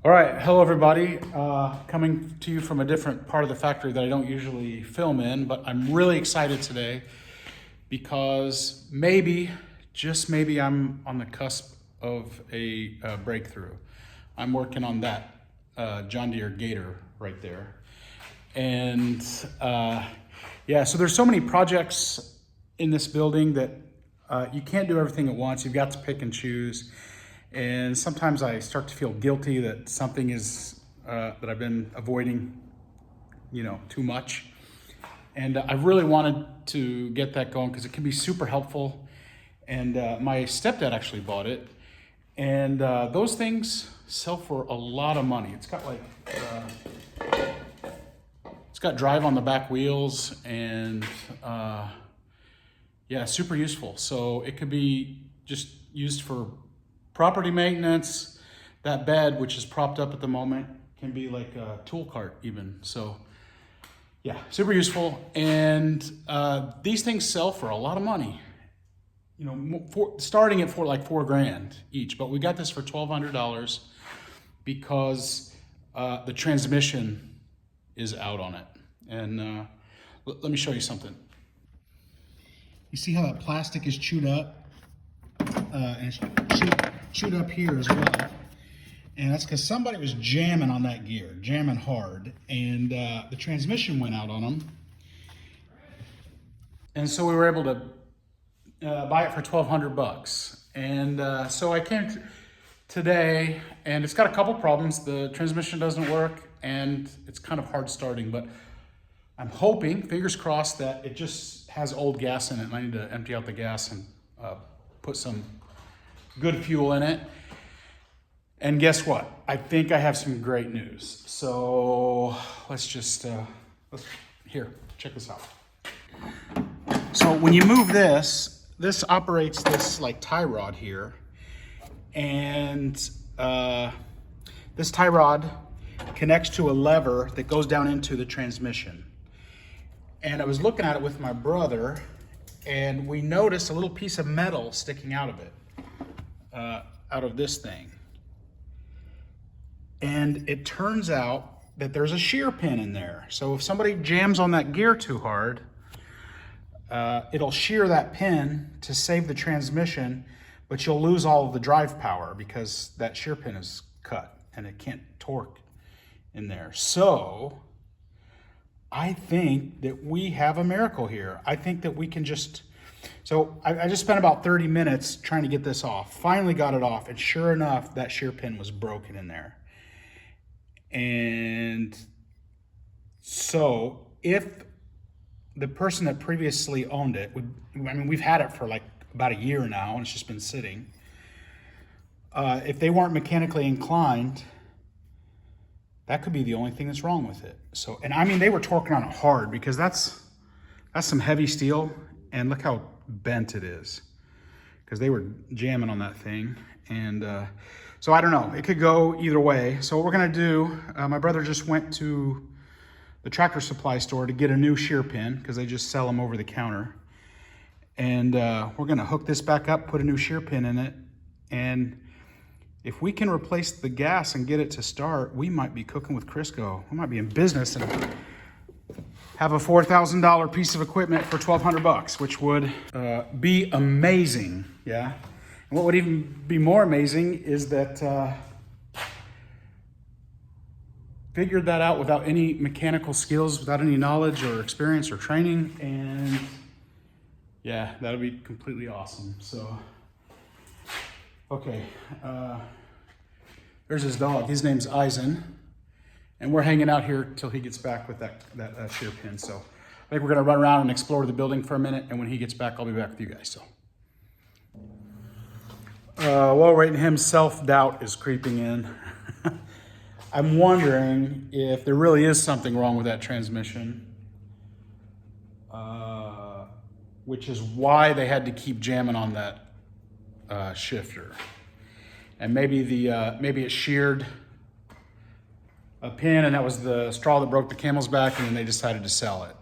All right, hello everybody. Coming to you from a different part of the factory that I don't usually film in, but I'm really excited today because maybe, just maybe, I'm on the cusp of a breakthrough. I'm working on that John Deere Gator right there. And yeah, so there's so many projects in this building that you can't do everything at once. You've got to pick and choose. And sometimes I start to feel guilty that something is that I've been avoiding, too much. And I really wanted to get that going because it can be super helpful. And my stepdad actually bought it. And those things sell for a lot of money. It's got it's got drive on the back wheels and yeah, super useful. So it could be just used for property maintenance. That bed, which is propped up at the moment, can be like a tool cart even. So yeah, super useful. And these things sell for a lot of money. Starting at like $4,000 each, but we got this for $1,200 because the transmission is out on it. And let me show you something. You see how that plastic is chewed up? And it's chewed up here as well. And that's because somebody was jamming on that gear, jamming hard. And the transmission went out on them. And so we were able to buy it for $1,200. And so I came today, and it's got a couple problems. The transmission doesn't work, and it's kind of hard starting, but I'm hoping, fingers crossed, that it just has old gas in it, and I need to empty out the gas and put some good fuel in it. And guess what? I think I have some great news. So let's just, here, check this out. So when you move this operates this like tie rod here. And this tie rod connects to a lever that goes down into the transmission. And I was looking at it with my brother, and we noticed a little piece of metal sticking out of it, out of this thing. And it turns out that there's a shear pin in there. So if somebody jams on that gear too hard, it'll shear that pin to save the transmission, but you'll lose all of the drive power because that shear pin is cut and it can't torque in there. So I think that we have a miracle here. I think that we can just, so I just spent about 30 minutes trying to get this off. Finally got it off, and sure enough, that shear pin was broken in there. And so if the person that previously owned it we've had it for like about a year now, and it's just been sitting. If they weren't mechanically inclined, that could be the only thing that's wrong with it. So, and I mean, they were torquing on it hard because that's some heavy steel, and look how bent it is because they were jamming on that thing. And so I don't know, it could go either way. So what we're gonna do, my brother just went to the Tractor Supply store to get a new shear pin because they just sell them over the counter. And we're gonna hook this back up, put a new shear pin in it, and if we can replace the gas and get it to start, we might be cooking with Crisco. We might be in business and have a $4,000 piece of equipment for $1,200, which would be amazing, yeah? And what would even be more amazing is that figured that out without any mechanical skills, without any knowledge or experience or training, and yeah, that'll be completely awesome. So, okay, there's his dog. His name's Eisen, and we're hanging out here till he gets back with that shear pin. So I think we're gonna run around and explore the building for a minute, and when he gets back, I'll be back with you guys. So, while waiting him, self-doubt is creeping in. I'm wondering if there really is something wrong with that transmission, which is why they had to keep jamming on that shifter. And maybe maybe it sheared a pin, and that was the straw that broke the camel's back, and then they decided to sell it.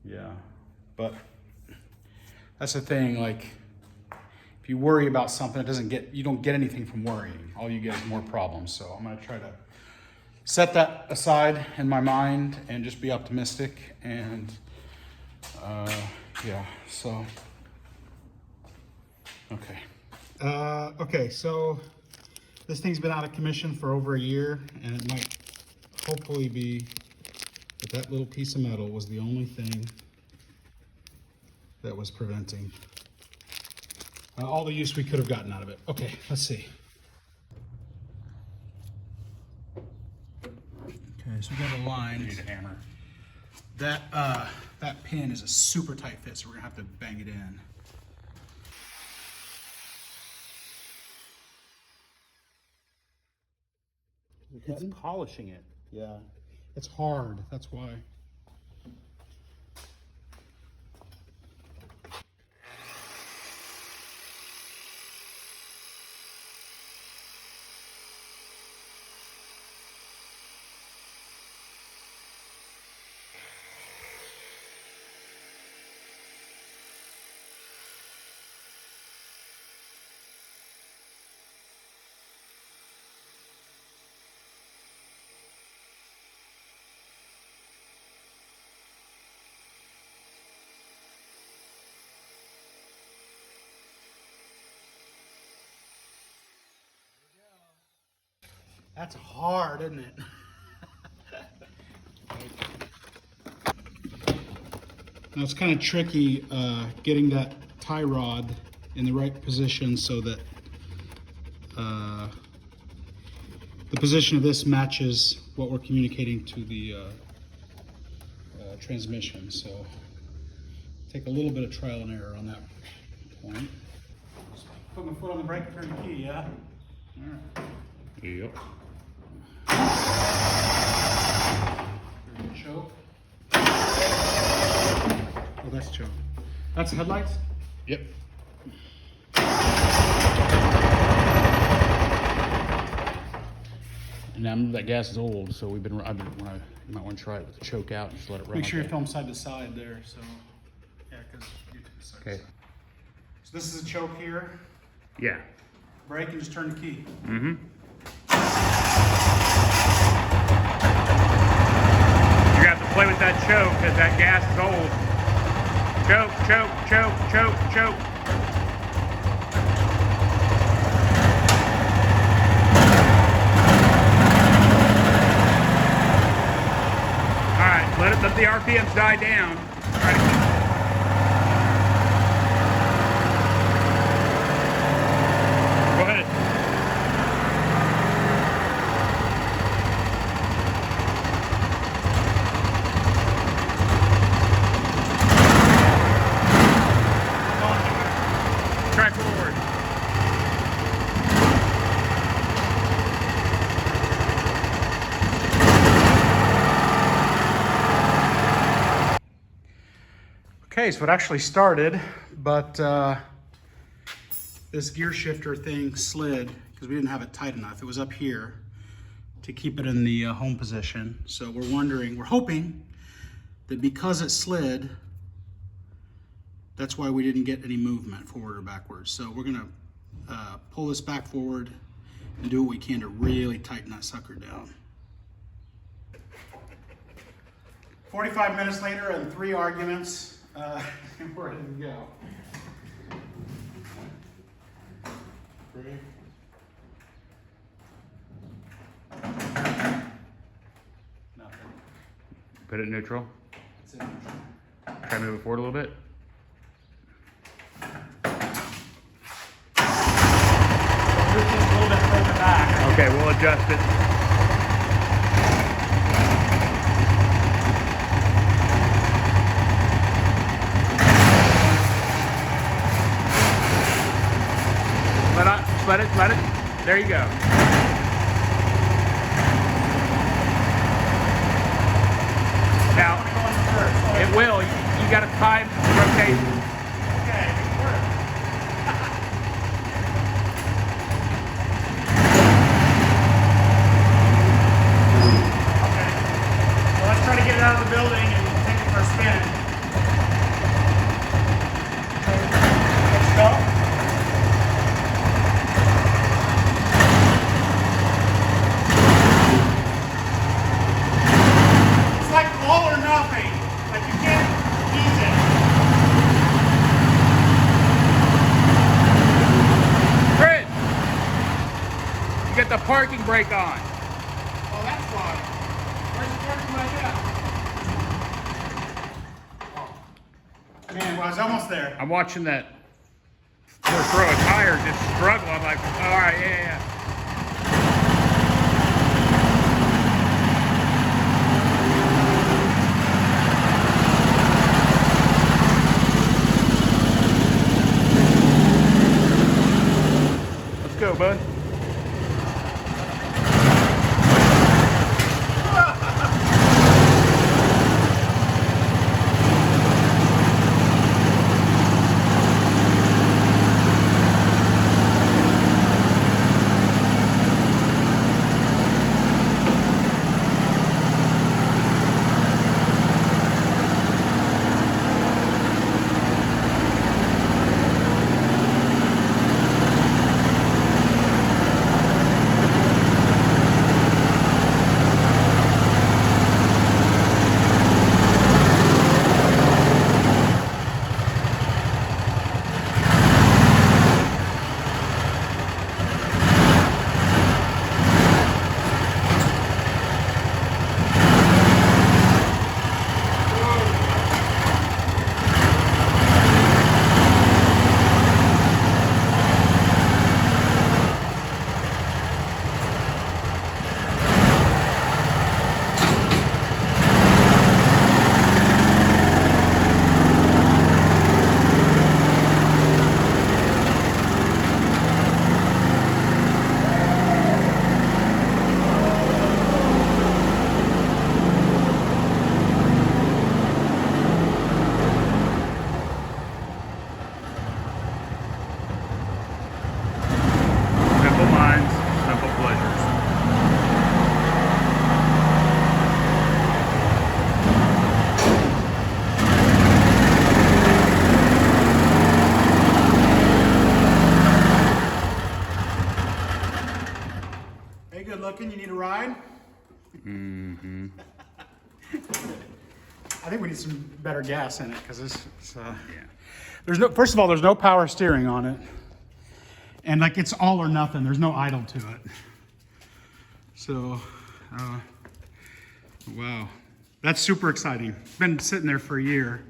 Yeah, but that's the thing. Like, if if you worry about something, you don't get anything from worrying. All you get is more problems. So I'm gonna try to set that aside in my mind and just be optimistic. And yeah, so, okay. Okay, so this thing's been out of commission for over a year, and it might hopefully be that little piece of metal was the only thing that was preventing all the use we could have gotten out of it. Okay, let's see. Okay, so we got a line. You need a hammer. That pin is a super tight fit, so we're gonna have to bang it in. It's polishing it. Yeah, it's hard, that's why. That's hard, isn't it? Now it's kind of tricky getting that tie rod in the right position so that the position of this matches what we're communicating to the transmission. So take a little bit of trial and error on that point. Just put my foot on the brake and turn the key, yeah? All right. Yep. Choke. Oh, that's choke. That's the headlights? Yep. And now that gas is old, so you might want to try it with the choke out and just let it run. Make sure like you film side to side there. So, yeah, because you do side to Okay. side. So this is a choke here. Yeah. Brake and just turn the key. Mm-hmm. You have to play with that choke because that gas is old. Choke, choke, choke, choke, choke. All right, let the RPMs die down. Try to keep. Go ahead. Track forward. Okay, so it actually started, but this gear shifter thing slid because we didn't have it tight enough. It was up here to keep it in the home position. So we're hoping that because it slid, that's why we didn't get any movement forward or backwards. So we're gonna pull this back forward and do what we can to really tighten that sucker down. 45 minutes later and 3 arguments, we're ready to go. Brake. Nothing. Put it in neutral. It's in neutral. Try to move it forward a little bit. This is a little bit further back. Okay, we'll adjust it. Let it. There you go. Now, it will. You got to time the rotation. Okay, it worked. Okay. Well, let's try to get it out of the building and take it for a spin. Let's go. got the parking brake on. Oh, that's why. Where's the parking brake at? Oh. Man, well, I was almost there. I'm watching that poor throw a tire just struggle. I'm like, all right, yeah. Let's go, bud. Simple minds, simple pleasures. Hey, good looking. You need a ride? Mm-hmm. I think we need some better gas in it because it's Yeah. there's no. First of all, there's no power steering on it, and like it's all or nothing. There's no idle to it. So, wow, that's super exciting. Been sitting there for a year.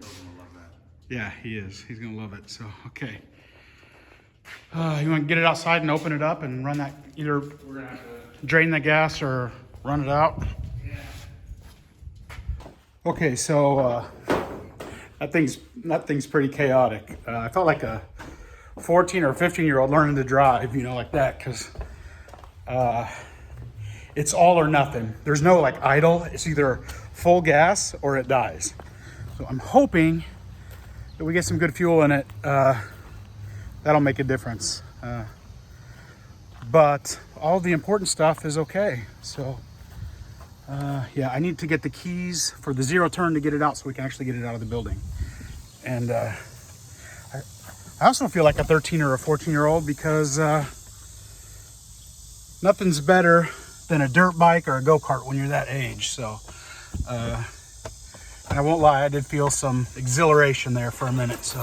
Yeah, he is. He's gonna love it. So, okay. You want to get it outside and open it up and run that? Either we're gonna have to drain the gas or run it out. Okay, so that thing's pretty chaotic. I felt like a 14 or 15-year-old learning to drive, you know, like that, because it's all or nothing. There's no like idle. It's either full gas or it dies. So I'm hoping that we get some good fuel in it. That'll make a difference. But all the important stuff is okay. So yeah, I need to get the keys for the zero turn to get it out so we can actually get it out of the building. And I also feel like a 13 or a 14-year-old because nothing's better than a dirt bike or a go-kart when you're that age. So, and I won't lie, I did feel some exhilaration there for a minute. So,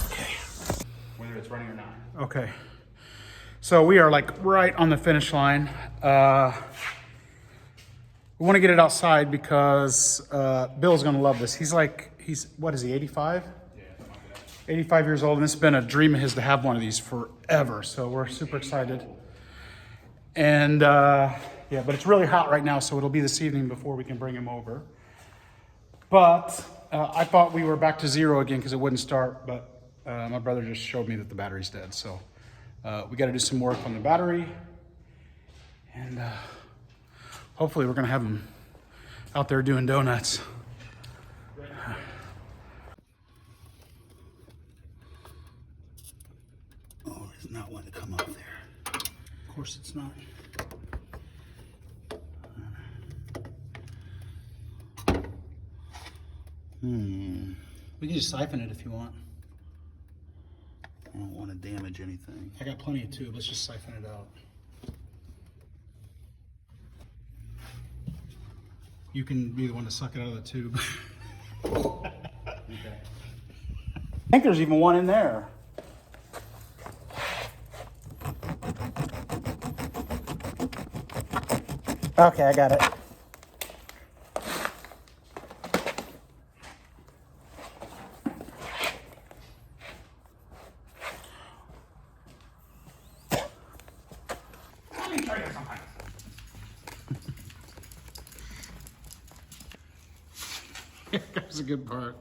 okay. Whether it's running or not. Okay. So we are like right on the finish line. We want to get it outside because Bill's gonna love this. He's what is he, 85? Yeah, something like that. 85 years old, and it's been a dream of his to have one of these forever. So we're super excited. And yeah, but it's really hot right now, so it'll be this evening before we can bring him over. But I thought we were back to zero again because it wouldn't start, but my brother just showed me that the battery's dead. So we got to do some work on the battery, and hopefully we're gonna have him out there doing donuts. Oh, it's not one to come up there. Of course it's not. We can just siphon it if you want. I don't want to damage anything. I got plenty of tube. Let's just siphon it out. You can be the one to suck it out of the tube. Okay. I think there's even one in there. Okay, I got it. Let me try this sometime. Here comes a good part.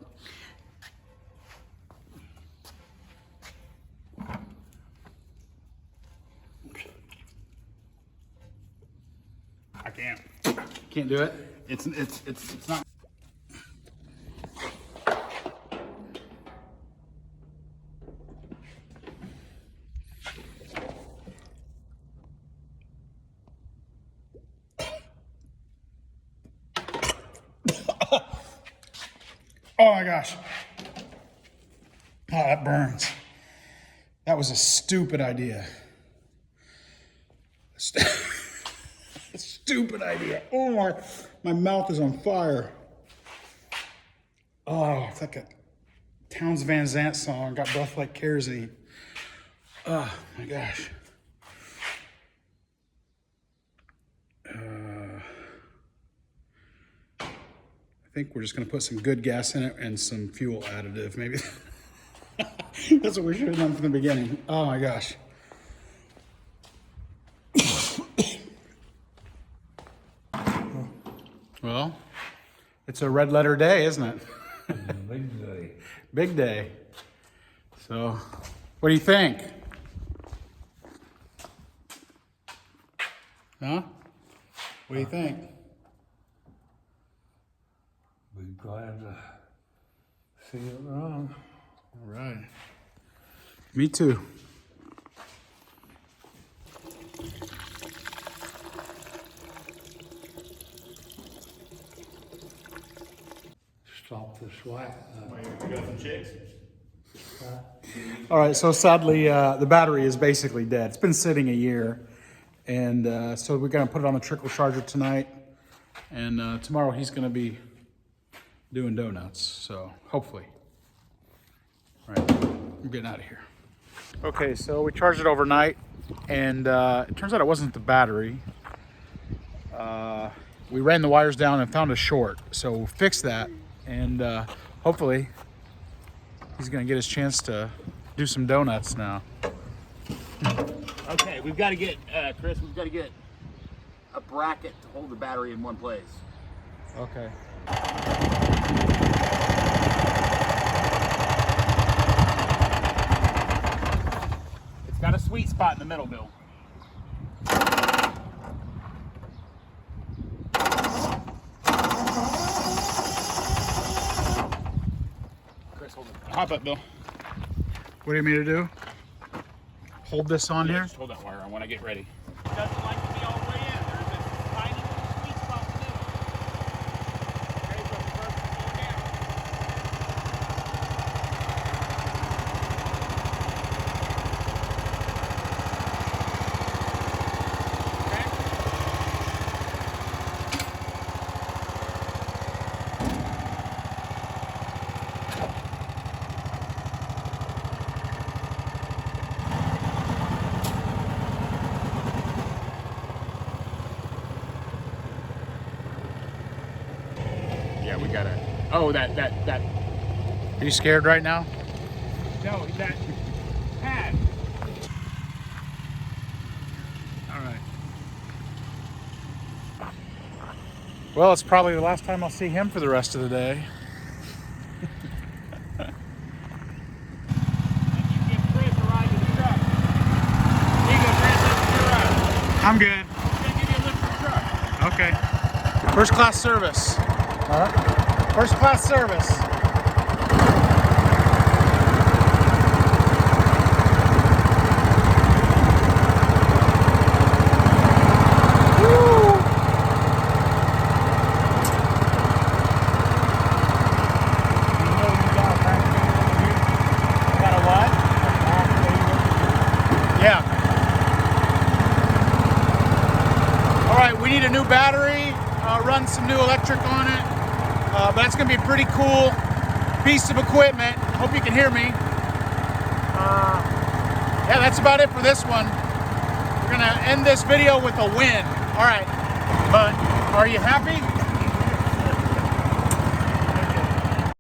I can't. Can't do it? It's not. Oh my gosh. Oh, that burns. That was a stupid idea. Stupid idea. Oh, my mouth is on fire. Oh, it's like a Towns Van Zandt song. Got breath like kerosene. Oh my gosh. I think we're just gonna put some good gas in it and some fuel additive, maybe. That's what we should have done from the beginning. Oh my gosh. Well, it's a red letter day, isn't it? Big day. Big day. So, what do you think? Huh? What do you think? Be glad to see it run. All right. Me too. Stop the sweat. You got some chicks? All right, so sadly, the battery is basically dead. It's been sitting a year. And so we're gonna put it on the trickle charger tonight. And tomorrow he's gonna be doing donuts, so hopefully. All right, I'm getting out of here. Okay, so we charged it overnight, and it turns out it wasn't the battery. We ran the wires down and found a short, so we'll fix that, and hopefully he's gonna get his chance to do some donuts now. Okay, we've got to get, Chris, we've got to get a bracket to hold the battery in one place. Okay. It's got a sweet spot in the middle, Bill. Chris, hold it. Hop up, Bill. What do you mean to do? Hold this on here? Just hold that wire on when I get ready. Doesn't like to be all the way in. There's this tiny little sweet spot in the middle. Okay, so first slow down. Yeah, we gotta. Oh, that. Are you scared right now? No, that pad. All right. Well, it's probably the last time I'll see him for the rest of the day. And you give Chris a ride to the truck. Here you go, Chris. That's your ride. I'm good. He's gonna give you a lift to the truck. Okay. First class service. First class service. Yeah. All right, we need a new battery, run some new electric on it. But that's gonna be a pretty cool piece of equipment. Hope you can hear me. Yeah, that's about it for this one. We're gonna end this video with a win. All right. But are you happy?